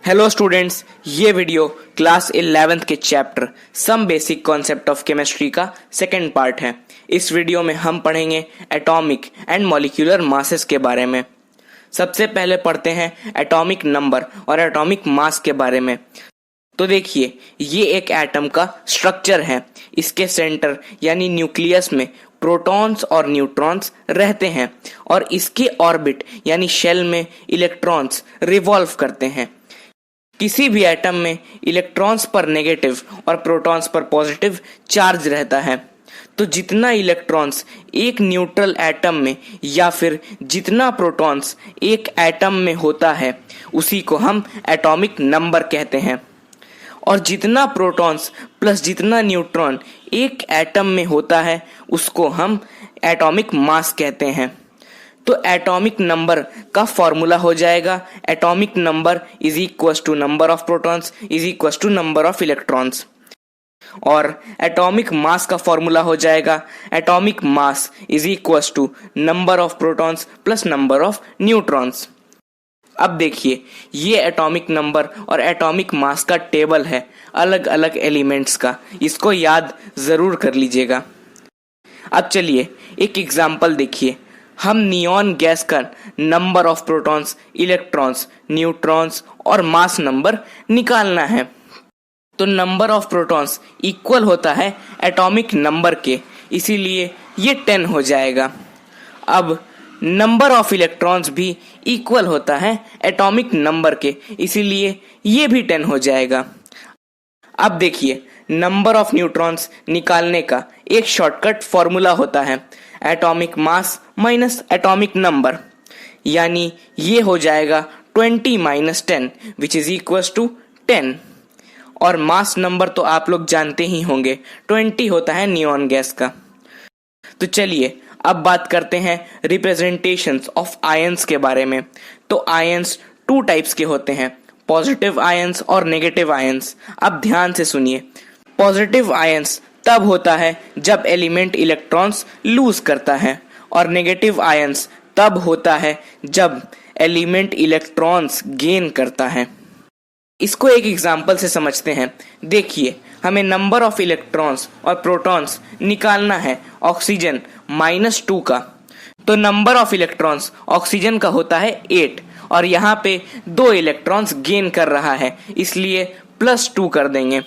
Hello students, ये video class 11th के chapter some basic concept of chemistry का second part है। इस वीडियो में हम पढ़ेंगे एटॉमिक एंड मॉलिक्यूलर मासेस के बारे में। सबसे पहले पढ़ते हैं एटॉमिक नंबर और एटॉमिक मास के बारे में। तो देखिए, ये एक एटम का स्ट्रक्चर है। इसके सेंटर यानी न्यूक्लियस में प्रोटॉन्स और न्यूट्रॉन्स रहते हैं और इसके ऑर्बिट यानी शेल में इलेक्ट्रॉन्स रिवॉल्व करते हैं। किसी भी एटम में इलेक्ट्रॉन्स पर नेगेटिव और प्रोटॉन्स पर पॉजिटिव चार्ज रहता है। तो जितना इलेक्ट्रॉन्स एक न्यूट्रल एटम में या फिर जितना प्रोटॉन्स एक एटम में होता है उसी को हम एटॉमिक नंबर कहते हैं। और जितना प्रोटॉन्स प्लस जितना न्यूट्रॉन एक एटम में होता है उसको हम एटॉमिक मास कहते हैं। तो एटॉमिक नंबर का फॉर्मूला हो जाएगा atomic number is equal to number of protons is equal to number of electrons. और एटॉमिक मास का फॉर्मूला हो जाएगा atomic mass is equal to number of protons plus number of neutrons. अब देखिए, ये एटॉमिक नंबर और atomic mass का table है अलग अलग एलिमेंट्स का। इसको याद जरूर कर लीजिएगा। अब चलिए एक एग्जांपल देखिए। हम नियॉन गैस का number of protons, electrons, neutrons और मास नंबर निकालना है। तो नंबर ऑफ प्रोटॉन्स इक्वल होता है एटॉमिक नंबर के, इसीलिए ये 10 हो जाएगा। अब नंबर ऑफ इलेक्ट्रॉन्स भी इक्वल होता है एटॉमिक नंबर के, इसीलिए ये भी 10 हो जाएगा। अब देखिए, नंबर ऑफ न्यूट्रॉन्स निकालने का एक शॉर्टकट फॉर्मूला होता है atomic mass minus atomic number, यानी ये हो जाएगा 20 minus 10 which is equal to 10। और मास नंबर तो आप लोग जानते ही होंगे, 20 होता है नियॉन गैस का। तो चलिए अब बात करते हैं रिप्रेजेंटेशंस ऑफ आयंस के बारे में। तो आयंस 2 टाइप्स के होते हैं, पॉजिटिव आयंस और नेगेटिव आयंस। अब ध्यान से सुनिए। पॉजिटिव आयंस तब होता है जब एलिमेंट इलेक्ट्रॉन्स लूज करता है, और नेगेटिव आयंस तब होता है जब एलिमेंट इलेक्ट्रॉन्स गेन करता है। इसको एक एग्जांपल से समझते हैं। देखिए, हमें नंबर ऑफ इलेक्ट्रॉन्स और प्रोटॉन्स निकालना है ऑक्सीजन -2 का। तो नंबर ऑफ इलेक्ट्रॉन्स ऑक्सीजन का होता है 8 और यहाँ पे 2 इलेक्ट्रॉन्स गेन कर रहा है, इसलिए +2 कर देंगे।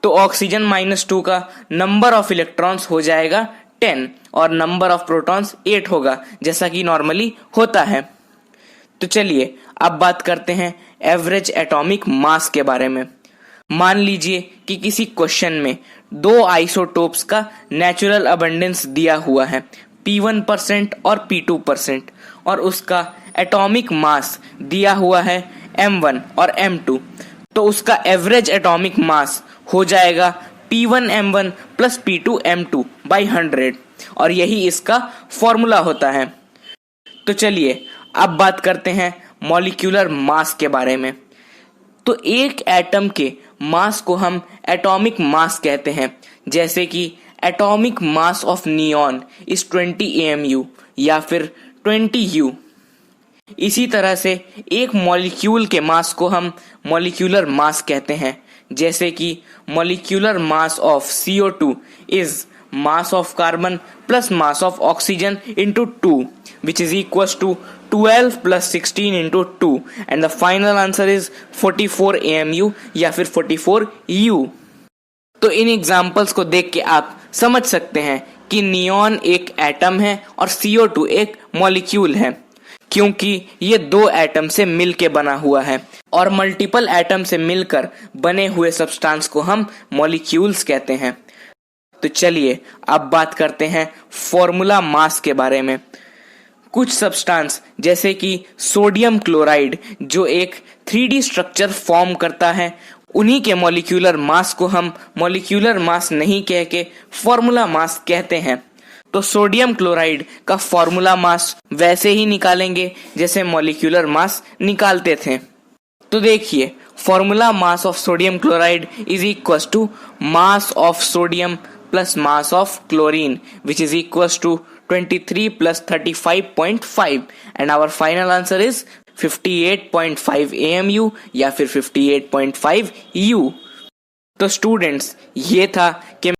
तो ऑक्सीजन -2 का नंबर ऑफ इलेक्ट्रॉन्स हो जाएगा 10 और नंबर ऑफ प्रोटॉन्स 8 होगा, जैसा कि नॉर्मली होता है। तो चलिए अब बात करते हैं एवरेज एटॉमिक मास के बारे में। मान लीजिए कि किसी क्वेश्चन में 2 आइसोटोप्स का नेचुरल अबंडेंस दिया हुआ है, P1% और P2%, और उसका एटॉमिक मास दिया हुआ है M1 और M2। तो उसका एवरेज एटॉमिक मास हो जाएगा P1M1 प्लस P2M2 बाई 100, और यही इसका फॉर्मूला होता है। तो चलिए अब बात करते हैं मॉलिक्यूलर मास के बारे में। तो एक एटम के मास को हम एटॉमिक मास कहते हैं, जैसे कि atomic mass of neon is 20 AMU या फिर 20 U। इसी तरह से एक मॉलिक्यूल के मास को हम मॉलिक्यूलर मास कहते हैं, जैसे कि molecular mass of CO2 is mass of carbon plus mass of oxygen into 2 which is equals to 12 plus 16 into 2 and the final answer is 44 AMU या फिर 44 U। तो इन एग्जाम्पल्स को देख के आप समझ सकते हैं कि नियॉन एक एटम है और CO2 एक मॉलिक्यूल है, क्योंकि ये 2 एटम से मिल के बना हुआ है, और मल्टीपल एटम से मिलकर बने हुए सब्सटेंस को हम मॉलिक्यूल्स कहते हैं। तो चलिए अब बात करते हैं फॉर्मूला मास के बारे में। कुछ सब्सटेंस जैसे कि सोडियम क्लोराइड जो एक 3D स्ट्रक्चर फॉर्म करता है, उन्हीं के मॉलिक्यूलर मास को हम मॉलिक्यूलर मास नहीं कह के फॉर्मूला मास कहते हैं। तो सोडियम क्लोराइड का फॉर्मूला मास वैसे ही निकालेंगे जैसे मॉलिक्यूलर मास निकालते थे। तो देखिए, formula mass of sodium chloride is equal to mass of sodium plus mass of chlorine which is equal to 23 plus 35.5 and our final answer is 58.5 AMU या फिर 58.5 U। तो स्टूडेंट्स, ये था कि